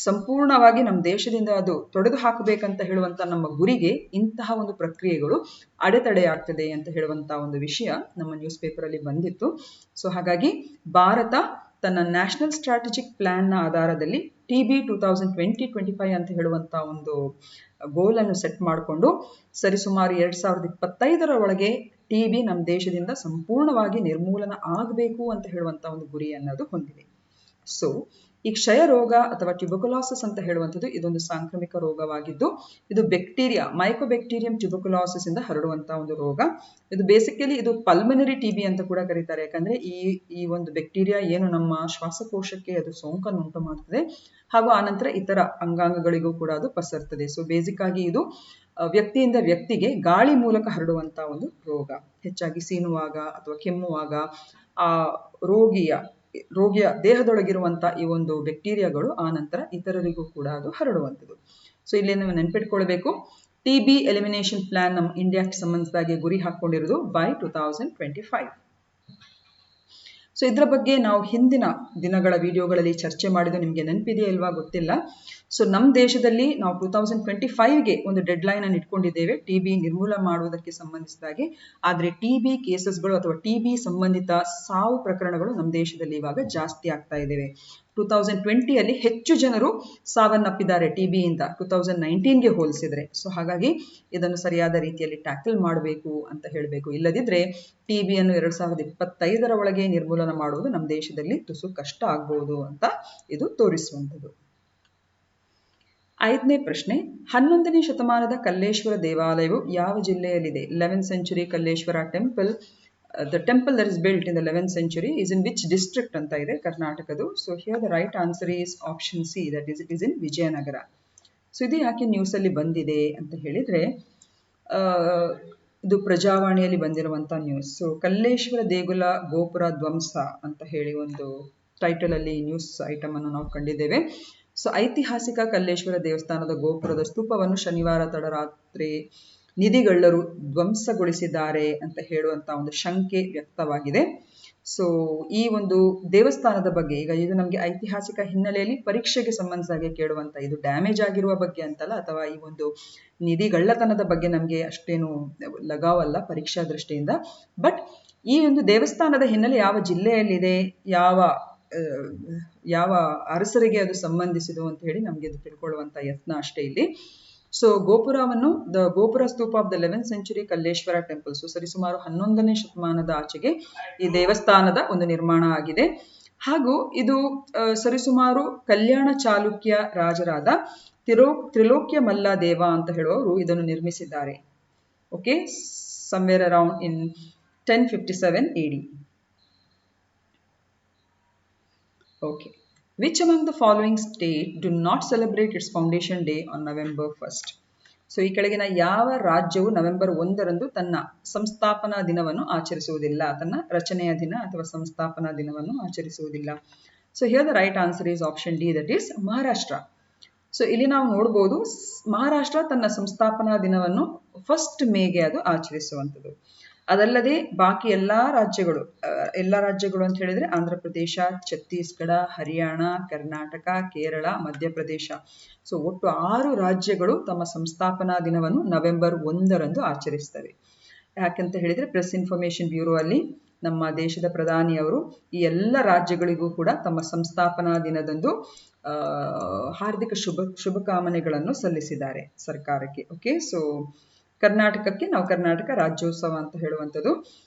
ಸಂಪೂರ್ಣವಾಗಿ ನಮ್ಮ ದೇಶದಿಂದ ಅದು ತೊಡೆದು ಹಾಕಬೇಕಂತ ಹೇಳುವಂತ ನಮ್ಮ ಗುರಿಗೆ ಇಂತಹ ಒಂದು ಪ್ರಕ್ರಿಯೆಗಳು ಅಡೆತಡೆಯಾಗ್ತದೆ ಅಂತ ಹೇಳುವಂತ ಒಂದು ವಿಷಯ ನಮ್ಮ ನ್ಯೂಸ್ ಪೇಪರ್ ಅಲ್ಲಿ ಬಂದಿತ್ತು. ಸೊ ಹಾಗಾಗಿ ಭಾರತ ತನ್ನ ನ್ಯಾಷನಲ್ ಸ್ಟ್ರಾಟಜಿಕ್ ಪ್ಲಾನ್ ನ ಆಧಾರದಲ್ಲಿ ಟಿಬಿ 2020-25 ಅಂತ ಹೇಳುವಂತ ಒಂದು ಗೋಲ್ ಅನ್ನು ಸೆಟ್ ಮಾಡಿಕೊಂಡು ಸರಿಸುಮಾರು 2025 ಒಳಗೆ ಟಿಬಿ ನಮ್ಮ ದೇಶದಿಂದ ಸಂಪೂರ್ಣವಾಗಿ ನಿರ್ಮೂಲನ ಆಗಬೇಕು ಅಂತ ಹೇಳುವಂತ ಒಂದು ಗುರಿಯನ್ನು ಹೊಂದಿದೆ. ಸೊ ಈ ಕ್ಷಯ ರೋಗ ಅಥವಾ ಟ್ಯೂಬರ್ಕ್ಯುಲೋಸಿಸ್ ಅಂತ ಹೇಳುವಂಥದ್ದು ಇದೊಂದು ಸಾಂಕ್ರಾಮಿಕ ರೋಗವಾಗಿದ್ದು, ಇದು ಬ್ಯಾಕ್ಟೀರಿಯಾ ಮೈಕೋಬ್ಯಾಕ್ಟೀರಿಯಂ ಟ್ಯೂಬರ್ಕ್ಯುಲೋಸಿಸ್ ಇಂದ ಹರಡುವಂತಹ ಒಂದು ರೋಗ. ಇದು ಬೇಸಿಕಲಿ ಇದು ಪಲ್ಮನರಿ ಟಿಬಿ ಅಂತ ಕೂಡ ಕರೀತಾರೆ, ಯಾಕಂದ್ರೆ ಈ ಒಂದು ಬ್ಯಾಕ್ಟೀರಿಯಾ ಏನು ನಮ್ಮ ಶ್ವಾಸಕೋಶಕ್ಕೆ ಅದು ಸೋಂಕನ್ನು ಉಂಟು ಮಾಡ್ತದೆ ಹಾಗೂ ಆನಂತರ ಇತರ ಅಂಗಾಂಗಗಳಿಗೂ ಕೂಡ ಅದು ಪಸರ್ತದೆ. ಸೊ ಬೇಸಿಕ್ ಆಗಿ ಇದು ವ್ಯಕ್ತಿಯಿಂದ ವ್ಯಕ್ತಿಗೆ ಗಾಳಿ ಮೂಲಕ ಹರಡುವಂತಹ ಒಂದು ರೋಗ. ಹೆಚ್ಚಾಗಿ ಸೀನುವಾಗ ಅಥವಾ ಕೆಮ್ಮುವಾಗ ಆ ರೋಗಿಯ ದೇಹದೊಳಗಿರುವಂತಹ ಈ ಒಂದು ಬ್ಯಾಕ್ಟೀರಿಯಾಗಳು ಆ ನಂತರ ಇತರರಿಗೂ ಕೂಡ ಅದು ಹರಡುವಂಥದ್ದು. ಸೊ ಇಲ್ಲಿ ನಾವು ನೆನ್ಪಿಟ್ಕೊಳ್ಬೇಕು, ಟಿಬಿ ಎಲಿಮಿನೇಷನ್ ಪ್ಲಾನ್ ನಮ್ಮ ಇಂಡಿಯಾಕ್ಕೆ ಸಂಬಂಧಿಸಿದಾಗೆ ಗುರಿ ಹಾಕೊಂಡಿರೋದು ಬೈ 2025. ಸೊ ಇದರ ಬಗ್ಗೆ ನಾವು ಹಿಂದಿನ ದಿನಗಳ ವಿಡಿಯೋಗಳಲ್ಲಿ ಚರ್ಚೆ ಮಾಡಿದ್ದು ನಿಮಗೆ ನೆನಪಿದೆಯಾ ಇಲ್ವಾ ಗೊತ್ತಿಲ್ಲ. ಸೊ ನಮ್ಮ ದೇಶದಲ್ಲಿ ನಾವು 2025ಗೆ ಒಂದು ಡೆಡ್ ಲೈನ್ ಅನ್ನು ಇಟ್ಕೊಂಡಿದ್ದೇವೆ ಟಿಬಿ ನಿರ್ಮೂಲನೆ ಮಾಡುವುದಕ್ಕೆ ಸಂಬಂಧಿಸಿದಾಗೆ. ಆದರೆ ಟಿಬಿ ಕೇಸಸ್ಗಳು ಅಥವಾ ಟಿಬಿ ಸಂಬಂಧಿತ ಸಾವು ಪ್ರಕರಣಗಳು ನಮ್ಮ ದೇಶದಲ್ಲಿ ಇವಾಗ ಜಾಸ್ತಿ ಆಗ್ತಾ ಇದ್ದೇವೆ. 2020 ಹೆಚ್ಚು ಜನರು ಸಾವನ್ನಪ್ಪಿದ್ದಾರೆ TBಯಿಂದ 2019ಗೆ ಹೋಲಿಸಿದ್ರೆ. ಸೊ ಹಾಗಾಗಿ ಇದನ್ನು ಸರಿಯಾದ ರೀತಿಯಲ್ಲಿ ಟ್ಯಾಕಲ್ ಮಾಡಬೇಕು ಅಂತ ಹೇಳಬೇಕು. ಇಲ್ಲದಿದ್ರೆ TBಯನ್ನು 2025ರ ಒಳಗೆ ನಿರ್ಮೂಲನ ಮಾಡುವುದು ನಮ್ಮ ದೇಶದಲ್ಲಿ ತುಸು ಕಷ್ಟ ಆಗ್ಬಹುದು ಅಂತ ಇದು ತೋರಿಸುವಂಥದ್ದು. 5ನೇ ಪ್ರಶ್ನೆ, 11ನೇ ಶತಮಾನದ ಕಲ್ಲೇಶ್ವರ ದೇವಾಲಯವು ಯಾವ ಜಿಲ್ಲೆಯಲ್ಲಿದೆ? 11th century Kalleshwara temple, the temple that is built in the 11th century is in which district ಅಂತ ಇದೆ ಕರ್ನಾಟಕದು. So here the right answer is option C, that is it is in Vijayanagara. So ಇದು ಯಾಕೆ ನ್ಯೂಸ್ ಅಲ್ಲಿ ಬಂದಿದೆ ಅಂತ ಹೇಳಿದ್ರೆ ಇದು ಪ್ರಜಾವಾಣಿಯಲ್ಲಿ ಬಂದಿರುವಂತ ನ್ಯೂಸ್. ಸೊ ಕಲ್ಲೇಶ್ವರ ದೇಗುಲ ಗೋಪುರ ಧ್ವಂಸ ಅಂತ ಹೇಳಿ ಒಂದು ಟೈಟಲ್ ಅಲ್ಲಿ ನ್ಯೂಸ್ ಐಟಮ್ ಅನ್ನು ನಾವು ಕಂಡಿದ್ದೇವೆ. ಸೊ ಐತಿಹಾಸಿಕ ಕಲ್ಲೇಶ್ವರ ದೇವಸ್ಥಾನದ ಗೋಪುರದ ಸ್ತೂಪವನ್ನು ಶನಿವಾರ ತಡರಾತ್ರಿ ನಿಧಿಗಳ್ಳರು ಧ್ವಂಸಗೊಳಿಸಿದ್ದಾರೆ ಅಂತ ಹೇಳುವಂತ ಒಂದು ಶಂಕೆ ವ್ಯಕ್ತವಾಗಿದೆ. ಸೊ ಈ ಒಂದು ದೇವಸ್ಥಾನದ ಬಗ್ಗೆ, ಈಗ ಇದು ನಮಗೆ ಐತಿಹಾಸಿಕ ಹಿನ್ನೆಲೆಯಲ್ಲಿ ಪರೀಕ್ಷೆಗೆ ಸಂಬಂಧಿಸಿದ ಕೇಳುವಂತ, ಇದು ಡ್ಯಾಮೇಜ್ ಆಗಿರುವ ಬಗ್ಗೆ ಅಂತಲ್ಲ, ಅಥವಾ ಈ ಒಂದು ನಿಧಿಗಳ್ಳತನದ ಬಗ್ಗೆ ನಮಗೆ ಅಷ್ಟೇನು ಲಗಾವಲ್ಲ ಪರೀಕ್ಷಾ ದೃಷ್ಟಿಯಿಂದ. ಬಟ್ ಈ ಒಂದು ದೇವಸ್ಥಾನದ ಹಿನ್ನೆಲೆ ಯಾವ ಜಿಲ್ಲೆಯಲ್ಲಿದೆ, ಯಾವ ಅರಸರಿಗೆ ಅದು ಸಂಬಂಧಿಸಿದು ಅಂತ ಹೇಳಿ ನಮಗೆ ಅದು ತಿಳ್ಕೊಳ್ಳುವಂತ ಯತ್ನ ಅಷ್ಟೇ ಇಲ್ಲಿ. ಸೊ ಗೋಪುರವನ್ನು the gopura stupa of the 11th century Kalleshwara temple, so ಸರಿಸುಮಾರು 11ನೇ ಶತಮಾನದ ಆಚೆಗೆ ಈ ದೇವಸ್ಥಾನದ ಒಂದು ನಿರ್ಮಾಣ ಆಗಿದೆ. ಹಾಗೂ ಇದು ಸರಿಸುಮಾರು ಕಲ್ಯಾಣ ಚಾಲುಕ್ಯ ರಾಜರಾದ ತ್ರಿಲೋಕ್ಯ ಮಲ್ಲ ದೇವ ಅಂತ ಹೇಳುವವರು ಇದನ್ನು ನಿರ್ಮಿಸಿದ್ದಾರೆ. Okay, somewhere around in 1057 AD. Okay, which among the following state do not celebrate its foundation day on November 1st? So ಈ ಕೆಳಗಿನ ಯಾವ ರಾಜ್ಯವು ನವೆಂಬರ್ 1ರಂದು ತನ್ನ ಸಂಸ್ಥಾಪನಾ ದಿನವನ್ನು ಆಚರಿಸುವುದಿಲ್ಲ, ತನ್ನ ರಚನೆಯ ದಿನ ಅಥವಾ ಸಂಸ್ಥಾಪನಾ ದಿನವನ್ನು ಆಚರಿಸುವುದಿಲ್ಲ? So here the right answer is option D, that is Maharashtra. So ಇಲ್ಲಿ ನಾವು ನೋಡ್ಬೋದು, ಮಹಾರಾಷ್ಟ್ರ ತನ್ನ ಸಂಸ್ಥಾಪನಾ ದಿನವನ್ನು 1st ಮೇಗೆ ಅದು ಆಚರಿಸುವಂಥದ್ದು. ಅದಲ್ಲದೆ ಬಾಕಿ ಎಲ್ಲ ರಾಜ್ಯಗಳು ಅಂತ ಹೇಳಿದ್ರೆ ಆಂಧ್ರ ಪ್ರದೇಶ, ಛತ್ತೀಸ್ಗಢ, ಹರಿಯಾಣ, ಕರ್ನಾಟಕ, ಕೇರಳ, ಮಧ್ಯಪ್ರದೇಶ, ಸೊ ಒಟ್ಟು 6 ರಾಜ್ಯಗಳು ತಮ್ಮ ಸಂಸ್ಥಾಪನಾ ದಿನವನ್ನು ನವೆಂಬರ್ 1ರಂದು ಆಚರಿಸ್ತವೆ. ಯಾಕಂತ ಹೇಳಿದ್ರೆ ಪ್ರೆಸ್ ಇನ್ಫಾರ್ಮೇಶನ್ ಬ್ಯೂರೋ ಅಲ್ಲಿ ನಮ್ಮ ದೇಶದ ಪ್ರಧಾನಿಯವರು ಈ ಎಲ್ಲ ರಾಜ್ಯಗಳಿಗೂ ಕೂಡ ತಮ್ಮ ಸಂಸ್ಥಾಪನಾ ದಿನದಂದು ಹಾರ್ದಿಕ ಶುಭಕಾಮನೆಗಳನ್ನು ಸಲ್ಲಿಸಿದ್ದಾರೆ ಸರ್ಕಾರಕ್ಕೆ. ಓಕೆ, ಸೊ ಕರ್ನಾಟಕಕ್ಕೆ ನಾವು ಕರ್ನಾಟಕ ರಾಜ್ಯೋತ್ಸವ ಅಂತ ಹೇಳುವಂಥದ್ದು.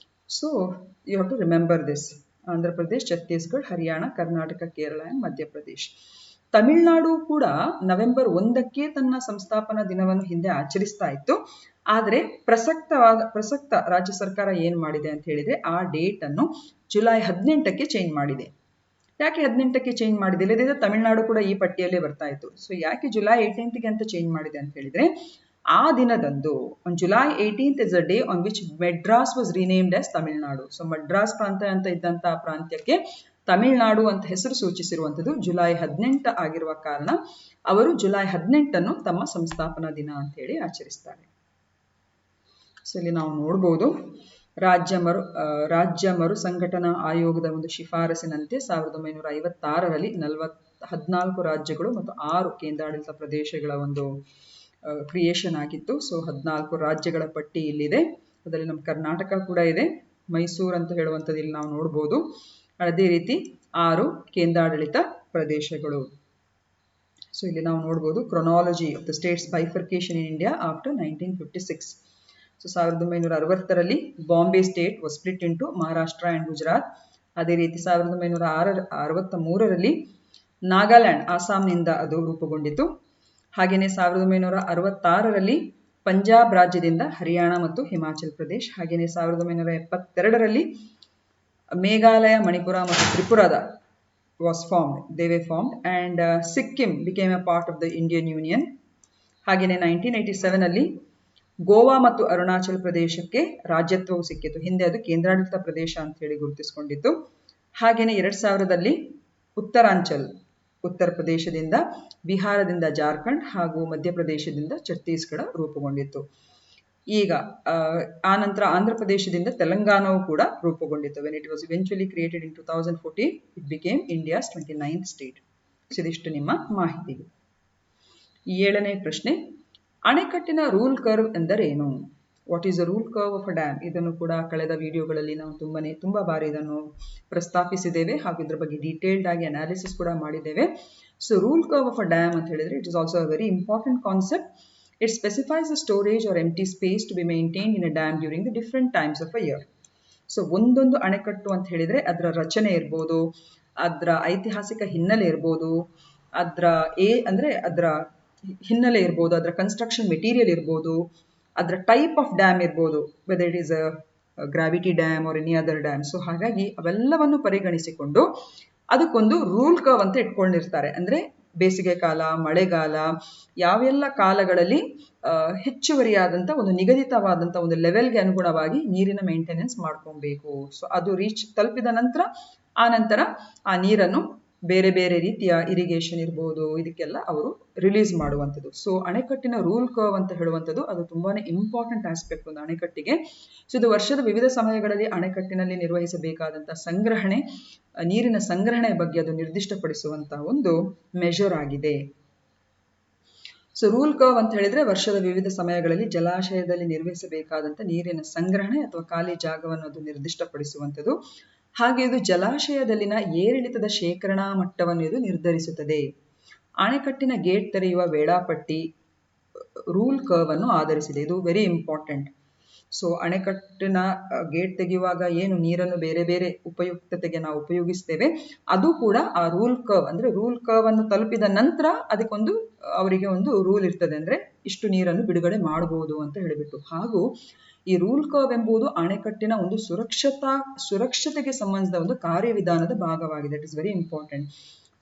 So you have to remember this: Andhra Pradesh, Chhattisgarh, Haryana, Karnataka, Kerala and Madhya Pradesh. Tamil Nadu ಕೂಡ ನವೆಂಬರ್ 1ಕ್ಕೆ ತನ್ನ ಸಂಸ್ಥಾಪನಾ ದಿನವನ್ನು ಹಿಂದೆ ಆಚರಿಸ್ತಾ ಇತ್ತು. ಆದರೆ ಪ್ರಸಕ್ತ ರಾಜ್ಯ ಸರ್ಕಾರ ಏನ್ ಮಾಡಿದೆ ಅಂತ ಹೇಳಿದ್ರೆ ಆ ಡೇಟ್ ಅನ್ನು ಜುಲೈ 18ಕ್ಕೆ ಚೇಂಜ್ ಮಾಡಿದೆ. ಯಾಕೆ 18ಕ್ಕೆ ಚೇಂಜ್ ಮಾಡಿದೆ? ಇಲ್ಲದಿದ್ದರೆ ತಮಿಳುನಾಡು ಕೂಡ ಈ ಪಟ್ಟಿಯಲ್ಲೇ ಬರ್ತಾ ಇತ್ತು. ಸೊ ಯಾಕೆ ಜುಲೈ 18ಗೆ ಅಂತ ಚೇಂಜ್ ಮಾಡಿದೆ ಅಂತ ಹೇಳಿದ್ರೆ, ಆ ದಿನದಂದು July 18th is a day on which Madras was renamed as Tamil Nadu. So Madras ಪ್ರಾಂತ್ಯ ಅಂತ ಇದ್ದಂತಹ ಪ್ರಾಂತ್ಯಕ್ಕೆ ತಮಿಳುನಾಡು ಅಂತ ಹೆಸರು ಸೂಚಿಸಿರುವಂಥದ್ದು ಜುಲೈ 18 ಆಗಿರುವ ಕಾರಣ ಅವರು ಜುಲೈ 18ಅನ್ನು ತಮ್ಮ ಸಂಸ್ಥಾಪನಾ ದಿನ ಅಂತ ಹೇಳಿ ಆಚರಿಸ್ತಾರೆ. ಸೊ ಇಲ್ಲಿ ನಾವು ನೋಡ್ಬೋದು, ರಾಜ್ಯ ಮರು ಸಂಘಟನಾ ಆಯೋಗದ ಒಂದು ಶಿಫಾರಸಿನಂತೆ 1956ರಲ್ಲಿ 14 ರಾಜ್ಯಗಳು ಮತ್ತು 6 ಕೇಂದ್ರಾಡಳಿತ ಪ್ರದೇಶಗಳ ಒಂದು ಕ್ರಿಯೇಷನ್ ಆಗಿತ್ತು. ಸೊ 14 ರಾಜ್ಯಗಳ ಪಟ್ಟಿ ಇಲ್ಲಿದೆ. ಅದರಲ್ಲಿ ನಮ್ಮ ಕರ್ನಾಟಕ ಕೂಡ ಇದೆ, ಮೈಸೂರು ಅಂತ ಹೇಳುವಂಥದ್ದು ಇಲ್ಲಿ ನಾವು ನೋಡ್ಬೋದು. ಅದೇ ರೀತಿ 6 ಕೇಂದ್ರಾಡಳಿತ ಪ್ರದೇಶಗಳು. ಸೊ ಇಲ್ಲಿ ನಾವು ನೋಡ್ಬೋದು chronology of the states bifurcation in India after 1956. So 1960ರಲ್ಲಿ Bombay state was split into Maharashtra and Gujarat. ಅದೇ ರೀತಿ 1963ರಲ್ಲಿ ನಾಗಾಲ್ಯಾಂಡ್ ಆಸಾಂನಿಂದ ಅದು ರೂಪುಗೊಂಡಿತು. ಹಾಗೆಯೇ 1966ರಲ್ಲಿ ಪಂಜಾಬ್ ರಾಜ್ಯದಿಂದ ಹರಿಯಾಣ ಮತ್ತು ಹಿಮಾಚಲ್ ಪ್ರದೇಶ್. ಹಾಗೆಯೇ 1972ರಲ್ಲಿ ಮೇಘಾಲಯ, ಮಣಿಪುರ ಮತ್ತು ತ್ರಿಪುರದ was formed. They were formed and Sikkim became a part of the Indian Union. ಹಾಗೆಯೇ 1987ರಲ್ಲಿ ಗೋವಾ ಮತ್ತು ಅರುಣಾಚಲ್ ಪ್ರದೇಶಕ್ಕೆ ರಾಜ್ಯತ್ವವು ಸಿಕ್ಕಿತು. ಹಿಂದೆ ಅದು ಕೇಂದ್ರಾಡಳಿತ ಪ್ರದೇಶ ಅಂತ ಹೇಳಿ ಗುರುತಿಸಿಕೊಂಡಿತ್ತು. ಹಾಗೆಯೇ 2000ರಲ್ಲಿ ಉತ್ತರಾಂಚಲ್ ಉತ್ತರ ಪ್ರದೇಶದಿಂದ, ಬಿಹಾರದಿಂದ ಜಾರ್ಖಂಡ್ ಹಾಗೂ ಮಧ್ಯಪ್ರದೇಶದಿಂದ ಛತ್ತೀಸ್ಗಢ ರೂಪುಗೊಂಡಿತ್ತು. ಈಗ ಆನಂತರ ಆಂಧ್ರ ಪ್ರದೇಶದಿಂದ ತೆಲಂಗಾಣವು ಕೂಡ ರೂಪುಗೊಂಡಿತ್ತು. When it was eventually created in 2014, it became India's 29th state. ಇದಿಷ್ಟು ನಿಮ್ಮ ಮಾಹಿತಿಗೆ. 7ನೇ ಪ್ರಶ್ನೆ, ಅಣೆಕಟ್ಟಿನ ರೂಲ್ ಕರ್ವ್ ಎಂದರೇನು? What is the rule curve of a dam, ಇದನ್ನು ಕೂಡ ಕಳೆದ ವಿಡಿಯೋಗಳಲ್ಲಿ ನಾವು ತುಂಬ ಬಾರಿ ಇದನ್ನು ಪ್ರಸ್ತಾಪಿಸಿದ್ದೇವೆ ಹಾಗೂ ಇದ್ರ ಬಗ್ಗೆ ಡೀಟೇಲ್ಡ್ ಆಗಿ ಅನಾಲಿಸಿಸ್ ಕೂಡ ಮಾಡಿದ್ದೇವೆ. So rule curve of a dam ಅಂತ ಹೇಳಿದ್ರೆ it is also a very important concept. It specifies the storage or empty space to be maintain in a dam during the different times of a year. So ಒಂದೊಂದು ಅಣೆಕಟ್ಟು ಅಂತ ಹೇಳಿದ್ರೆ ಅದರ ರಚನೆ ಇರ್ಬೋದು, ಅದರ ಐತಿಹಾಸಿಕ ಹಿನ್ನೆಲೆ ಇರ್ಬೋದು, ಅದರ ಹಿನ್ನೆಲೆ ಇರ್ಬೋದು, ಅದರ ಕನ್ಸ್ಟ್ರಕ್ಷನ್ ಮೆಟೀರಿಯಲ್ ಇರ್ಬೋದು, ಅದರ ಟೈಪ್ ಆಫ್ ಡ್ಯಾಮ್ ಇರ್ಬೋದು, whether it is a gravity dam R any other dam. So ಹಾಗಾಗಿ ಅವೆಲ್ಲವನ್ನು ಪರಿಗಣಿಸಿಕೊಂಡು ಅದಕ್ಕೊಂದು ರೂಲ್ ಕರ್ವ್ ಅಂತ ಇಟ್ಕೊಂಡಿರ್ತಾರೆ. ಅಂದ್ರೆ ಬೇಸಿಗೆ ಕಾಲ, ಮಳೆಗಾಲ, ಯಾವೆಲ್ಲ ಕಾಲಗಳಲ್ಲಿ ಹೆಚ್ಚುವರಿಯಾದಂಥ ಒಂದು ನಿಗದಿತವಾದಂಥ ಒಂದು ಲೆವೆಲ್ಗೆ ಅನುಗುಣವಾಗಿ ನೀರಿನ ಮೇಂಟೆನೆನ್ಸ್ ಮಾಡ್ಕೊಬೇಕು. ಸೊ ಅದು ತಲುಪಿದ ನಂತರ ಆ ನೀರನ್ನು ಬೇರೆ ಬೇರೆ ರೀತಿಯ ಇರಿಗೇಷನ್ ಇರ್ಬೋದು, ಇದಕ್ಕೆಲ್ಲ ಅವರು ರಿಲೀಸ್ ಮಾಡುವಂಥದ್ದು. ಸೊ ಅಣೆಕಟ್ಟಿನ ರೂಲ್ ಕರ್ವ್ ಅಂತ ಹೇಳುವಂಥದ್ದು ಅದು ತುಂಬಾನೇ ಇಂಪಾರ್ಟೆಂಟ್ ಆಸ್ಪೆಕ್ಟ್ ಒಂದು ಅಣೆಕಟ್ಟಿಗೆ. ಸೊ ಇದು ವರ್ಷದ ವಿವಿಧ ಸಮಯಗಳಲ್ಲಿ ಅಣೆಕಟ್ಟಿನಲ್ಲಿ ನಿರ್ವಹಿಸಬೇಕಾದಂತಹ ಸಂಗ್ರಹಣೆ, ನೀರಿನ ಸಂಗ್ರಹಣೆ ಬಗ್ಗೆ ಅದು ನಿರ್ದಿಷ್ಟಪಡಿಸುವಂತಹ ಒಂದು ಮೆಜರ್ ಆಗಿದೆ. ಸೊ ರೂಲ್ ಕರ್ವ್ ಅಂತ ಹೇಳಿದ್ರೆ ವರ್ಷದ ವಿವಿಧ ಸಮಯಗಳಲ್ಲಿ ಜಲಾಶಯದಲ್ಲಿ ನಿರ್ವಹಿಸಬೇಕಾದಂಥ ನೀರಿನ ಸಂಗ್ರಹಣೆ ಅಥವಾ ಖಾಲಿ ಜಾಗವನ್ನು ಅದು ನಿರ್ದಿಷ್ಟಪಡಿಸುವಂಥದ್ದು. ಹಾಗೆ ಇದು ಜಲಾಶಯದಲ್ಲಿನ ಏರಿಳಿತದ ಶೇಖರಣಾ ಮಟ್ಟವನ್ನು ಇದು ನಿರ್ಧರಿಸುತ್ತದೆ. ಅಣೆಕಟ್ಟಿನ ಗೇಟ್ ತೆರೆಯುವ ವೇಳಾಪಟ್ಟಿ ರೂಲ್ ಕರ್ವ್ ಅನ್ನು ಆಧರಿಸಿದೆ. ಇದು ವೆರಿ ಇಂಪಾರ್ಟೆಂಟ್. ಸೊ ಅಣೆಕಟ್ಟಿನ ಗೇಟ್ ತೆಗೆಯುವಾಗ ಏನು ನೀರನ್ನು ಬೇರೆ ಬೇರೆ ಉಪಯುಕ್ತತೆಗೆ ನಾವು ಉಪಯೋಗಿಸ್ತೇವೆ, ಅದು ಕೂಡ ಆ ರೂಲ್ ಕರ್ವ್ ಅಂದ್ರೆ ರೂಲ್ ಕರ್ವ್ ಅನ್ನು ತಲುಪಿದ ನಂತರ ಅವರಿಗೆ ಒಂದು ರೂಲ್ ಇರ್ತದೆ. ಅಂದ್ರೆ ಇಷ್ಟು ನೀರನ್ನು ಬಿಡುಗಡೆ ಮಾಡಬಹುದು ಅಂತ ಹೇಳಿಬಿಟ್ಟು. ಹಾಗೂ ಈ ರೂಲ್ ಕರ್ವ್ ಎಂಬುದು ಅಣೆಕಟ್ಟಿನ ಒಂದು ಸುರಕ್ಷತೆಗೆ ಸಂಬಂಧಿಸಿದ ಒಂದು ಕಾರ್ಯವಿಧಾನದ ಭಾಗವಾಗಿದೆ. It is very important.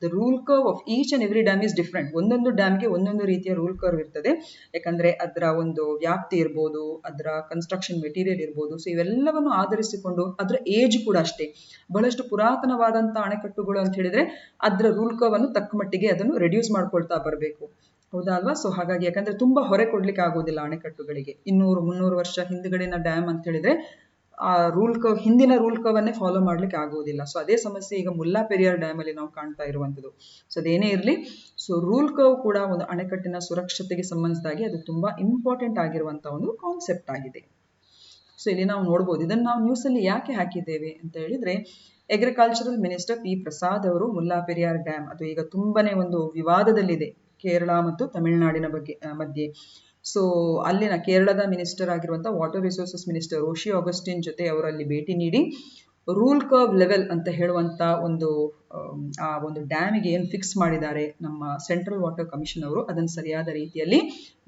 The rule curve of each and every dam is different. ಒಂದೊಂದು ಡ್ಯಾಮ್ಗೆ ಒಂದೊಂದು ರೀತಿಯ ರೂಲ್ ಕರ್ವ್ ಇರ್ತದೆ. ಯಾಕಂದ್ರೆ ಅದರ ಒಂದು ವ್ಯಾಪ್ತಿ ಇರ್ಬೋದು, ಅದರ ಕನ್ಸ್ಟ್ರಕ್ಷನ್ ಮೆಟೀರಿಯಲ್ ಇರ್ಬೋದು. ಸೊ ಇವೆಲ್ಲವನ್ನು ಆಧರಿಸಿಕೊಂಡು ಅದರ ಏಜ್ ಕೂಡ ಅಷ್ಟೇ. ಬಹಳಷ್ಟು ಪುರಾತನವಾದಂತಹ ಅಣೆಕಟ್ಟುಗಳು ಅಂತ ಹೇಳಿದ್ರೆ ಅದರ ರೂಲ್ ಕರ್ವ್ ಅನ್ನು ತಕ್ಕ ಮಟ್ಟಿಗೆ ಅದನ್ನು ರೆಡ್ಯೂಸ್ ಮಾಡ್ಕೊಳ್ತಾ ಬರಬೇಕು, ಹೌದಾ ಅಲ್ವಾ? ಸೊ ಹಾಗಾಗಿ ಯಾಕಂದ್ರೆ ತುಂಬಾ ಹೊರೆ ಕೊಡ್ಲಿಕ್ಕೆ ಆಗೋದಿಲ್ಲ ಅಣೆಕಟ್ಟುಗಳಿಗೆ. 200-300 ವರ್ಷ ಹಿಂದ್ಗಡೆನ ಡ್ಯಾಮ್ ಅಂತ ಹೇಳಿದ್ರೆ ಆ ಹಿಂದಿನ ರೂಲ್ ಕರ್ವ್ ಅನ್ನೇ ಫಾಲೋ ಮಾಡ್ಲಿಕ್ಕೆ ಆಗೋದಿಲ್ಲ. ಸೊ ಅದೇ ಸಮಸ್ಯೆ ಈಗ ಮುಲ್ಲಾ ಪೆರಿಯಾರ್ ಡ್ಯಾಮ್ ಅಲ್ಲಿ ನಾವು ಕಾಣ್ತಾ ಇರುವಂತದ್ದು. ಸೊ ಅದೇನೇ ಇರಲಿ, ಸೊ ರೂಲ್ ಕರ್ವ್ ಕೂಡ ಒಂದು ಅಣೆಕಟ್ಟಿನ ಸುರಕ್ಷತೆಗೆ ಸಂಬಂಧಿಸಿದಾಗಿ ಅದು ತುಂಬಾ ಇಂಪಾರ್ಟೆಂಟ್ ಆಗಿರುವಂತಹ ಒಂದು ಕಾನ್ಸೆಪ್ಟ್ ಆಗಿದೆ. ಸೊ ಇಲ್ಲಿ ನಾವು ನೋಡ್ಬೋದು, ಇದನ್ನು ನಾವು ನ್ಯೂಸ್ ಅಲ್ಲಿ ಯಾಕೆ ಹಾಕಿದ್ದೇವೆ ಅಂತ ಹೇಳಿದ್ರೆ, ಅಗ್ರಿಕಲ್ಚರಲ್ ಮಿನಿಸ್ಟರ್ ಪಿ ಪ್ರಸಾದ್ ಅವರು ಮುಲ್ಲಾ ಪೆರಿಯಾರ್ ಡ್ಯಾಮ್ ಅದು ಈಗ ತುಂಬಾನೇ ಒಂದು ವಿವಾದದಲ್ಲಿದೆ ಕೇರಳ ಮತ್ತು ತಮಿಳುನಾಡಿನ ಮಧ್ಯೆ. ಸೊ ಅಲ್ಲಿನ ಕೇರಳದ ಮಿನಿಸ್ಟರ್ ಆಗಿರುವಂತಹ water resources minister Roshy Augustine ಜೊತೆ ಅವರಲ್ಲಿ ಭೇಟಿ ನೀಡಿ ರೂಲ್ ಕರ್ವ್ ಲೆವೆಲ್ ಅಂತ ಹೇಳುವಂತ ಆ ಒಂದು ಡ್ಯಾಮಿಗೆ ಏನು ಫಿಕ್ಸ್ ಮಾಡಿದ್ದಾರೆ ನಮ್ಮ ಸೆಂಟ್ರಲ್ ವಾಟರ್ ಕಮಿಷನ್ ಅವರು, ಅದನ್ನು ಸರಿಯಾದ ರೀತಿಯಲ್ಲಿ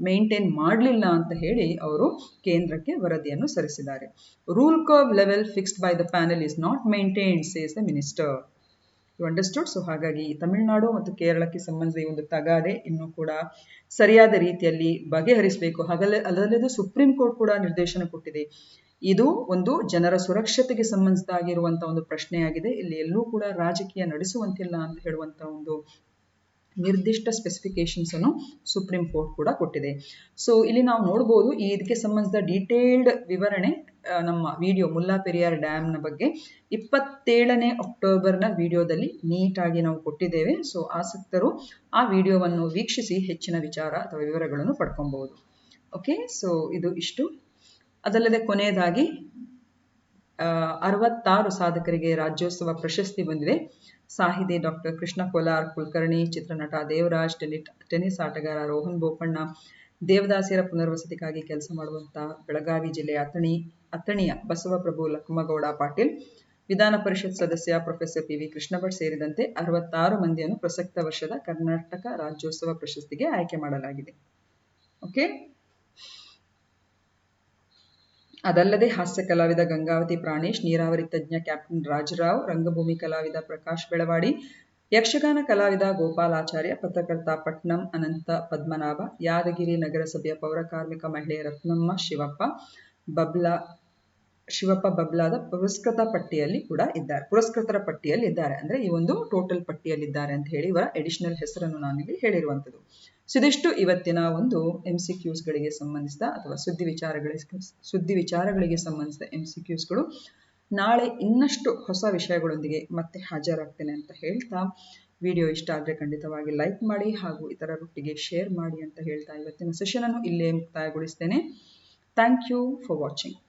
ಮೇಂಟೈನ್ ಮಾಡಲಿಲ್ಲ ಅಂತ ಹೇಳಿ ಅವರು ಕೇಂದ್ರಕ್ಕೆ ವರದಿಯನ್ನು ಸಲ್ಲಿಸಿದ್ದಾರೆ. Rule curve level fixed by the panel is not maintained, says the minister. You understood? So ಹಾಗಾಗಿ ತಮಿಳುನಾಡು ಮತ್ತು ಕೇರಳಕ್ಕೆ ಸಂಬಂಧಿಸಿದ ಈ ಒಂದು ತಗಾದೆ ಇನ್ನೂ ಕೂಡ ಸರಿಯಾದ ರೀತಿಯಲ್ಲಿ ಬಗೆಹರಿಸಬೇಕು. ಅದಲ್ಲದೆ ಸುಪ್ರೀಂ ಕೋರ್ಟ್ ಕೂಡ ನಿರ್ದೇಶನ ಕೊಟ್ಟಿದೆ. ಇದು ಒಂದು ಜನರ ಸುರಕ್ಷತೆಗೆ ಸಂಬಂಧಿಸಿದಾಗಿರುವಂತಹ ಒಂದು ಪ್ರಶ್ನೆಯಾಗಿದೆ. ಇಲ್ಲಿ ಎಲ್ಲೂ ಕೂಡ ರಾಜಕೀಯ ನಡೆಸುವಂತಿಲ್ಲ ಅಂತ ಹೇಳುವಂತಹ ಒಂದು ನಿರ್ದಿಷ್ಟ ಸ್ಪೆಸಿಫಿಕೇಶನ್ಸ್ ಅನ್ನು ಸುಪ್ರೀಂ ಕೋರ್ಟ್ ಕೂಡ ಕೊಟ್ಟಿದೆ. ಸೊ ಇಲ್ಲಿ ನಾವು ನೋಡಬಹುದು, ಇದಕ್ಕೆ ಸಂಬಂಧಿಸಿದ ಡೀಟೇಲ್ಡ್ ವಿವರಣೆ ನಮ್ಮ ವಿಡಿಯೋ ಮುಲ್ಲಾ ಪೆರಿಯಾರ್ ಡ್ಯಾಮ್ ನ ಬಗ್ಗೆ 27ನೇ ಅಕ್ಟೋಬರ್ನ ವಿಡಿಯೋದಲ್ಲಿ ನೀಟಾಗಿ ನಾವು ಕೊಟ್ಟಿದ್ದೇವೆ. ಸೊ ಆಸಕ್ತರು ಆ ವಿಡಿಯೋವನ್ನು ವೀಕ್ಷಿಸಿ ಹೆಚ್ಚಿನ ವಿಚಾರ ಅಥವಾ ವಿವರಗಳನ್ನು ಪಡ್ಕೊಬಹುದು. ಓಕೆ, ಸೊ ಇದು ಇಷ್ಟು. ಅದಲ್ಲದೆ ಕೊನೆಯದಾಗಿ 66 ಸಾಧಕರಿಗೆ ರಾಜ್ಯೋತ್ಸವ ಪ್ರಶಸ್ತಿ ಬಂದಿದೆ. ಸಾಹಿತಿ ಡಾಕ್ಟರ್ ಕೃಷ್ಣ ಕೋಲಾರ್ ಕುಲಕರ್ಣಿ, ಚಿತ್ರನಟ ದೇವರಾಜ್, ಟೆನ್ನಿಸ್ ಆಟಗಾರ ರೋಹನ್ ಬೋಪಣ್ಣ, ದೇವದಾಸಿಯರ ಪುನರ್ವಸತಿಗಾಗಿ ಕೆಲಸ ಮಾಡುವಂತಹ ಬೆಳಗಾವಿ ಜಿಲ್ಲೆಯ ಅಥಣಿಯ ಬಸವಪ್ರಭು ಲಕ್ಷ್ಮಗೌಡ ಪಾಟೀಲ್, ವಿಧಾನ ಪರಿಷತ್ ಸದಸ್ಯ ಪ್ರೊಫೆಸರ್ ಪಿ ವಿ ಕೃಷ್ಣಭಟ್ ಸೇರಿದಂತೆ 66 ಮಂದಿಯನ್ನು ಪ್ರಸಕ್ತ ವರ್ಷದ ಕರ್ನಾಟಕ ರಾಜ್ಯೋತ್ಸವ ಪ್ರಶಸ್ತಿಗೆ ಆಯ್ಕೆ ಮಾಡಲಾಗಿದೆ. ಓಕೆ, ಅದಲ್ಲದೆ ಹಾಸ್ಯ ಕಲಾವಿದ ಗಂಗಾವತಿ ಪ್ರಾಣೇಶ್, ನೀರಾವರಿ ತಜ್ಞ ಕ್ಯಾಪ್ಟನ್ ರಾಜರಾವ್, ರಂಗಭೂಮಿ ಕಲಾವಿದ ಪ್ರಕಾಶ್ ಬೆಳವಾಡಿ, ಯಕ್ಷಗಾನ ಕಲಾವಿದ ಗೋಪಾಲಾಚಾರ್ಯ, ಪತ್ರಕರ್ತ ಪಟ್ನಂ ಅನಂತ ಪದ್ಮನಾಭ, ಯಾದಗಿರಿ ನಗರಸಭೆಯ ಪೌರಕಾರ್ಮಿಕ ಮಹಿಳೆ ರತ್ನಮ್ಮ ಶಿವಪ್ಪ ಬಬ್ಲಾದ ಪುರಸ್ಕೃತರ ಪಟ್ಟಿಯಲ್ಲಿ ಇದ್ದಾರೆ. ಅಂದ್ರೆ ಈ ಒಂದು ಟೋಟಲ್ ಪಟ್ಟಿಯಲ್ಲಿದ್ದಾರೆ ಅಂತ ಹೇಳಿ ಇವರ ಎಡಿಷನಲ್ ಹೆಸರನ್ನು ನಾನಿಲ್ಲಿ ಹೇಳಿರುವಂತದ್ದು. ಇದಿಷ್ಟು ಇವತ್ತಿನ ಒಂದು MCQs ಗಳಿಗೆ ಸಂಬಂಧಿಸಿದ ಅಥವಾ ಸುದ್ದಿ ವಿಚಾರಗಳಿಗೆ ಸಂಬಂಧಿಸಿದ MCQsಗಳು. ನಾಳೆ ಇನ್ನಷ್ಟು ಹೊಸ ವಿಷಯಗಳೊಂದಿಗೆ ಮತ್ತೆ ಹಾಜರಾಗ್ತೇನೆ ಅಂತ ಹೇಳ್ತಾ, ವಿಡಿಯೋ ಇಷ್ಟ ಆದರೆ ಖಂಡಿತವಾಗಿ ಲೈಕ್ ಮಾಡಿ ಹಾಗೂ ಇತರರೊಟ್ಟಿಗೆ ಶೇರ್ ಮಾಡಿ ಅಂತ ಹೇಳ್ತಾ ಇವತ್ತಿನ ಸೆಷನ್ ಅನ್ನು ಇಲ್ಲೇ ಮುಕ್ತಾಯಗೊಳಿಸ್ತೇನೆ. Thank you for watching.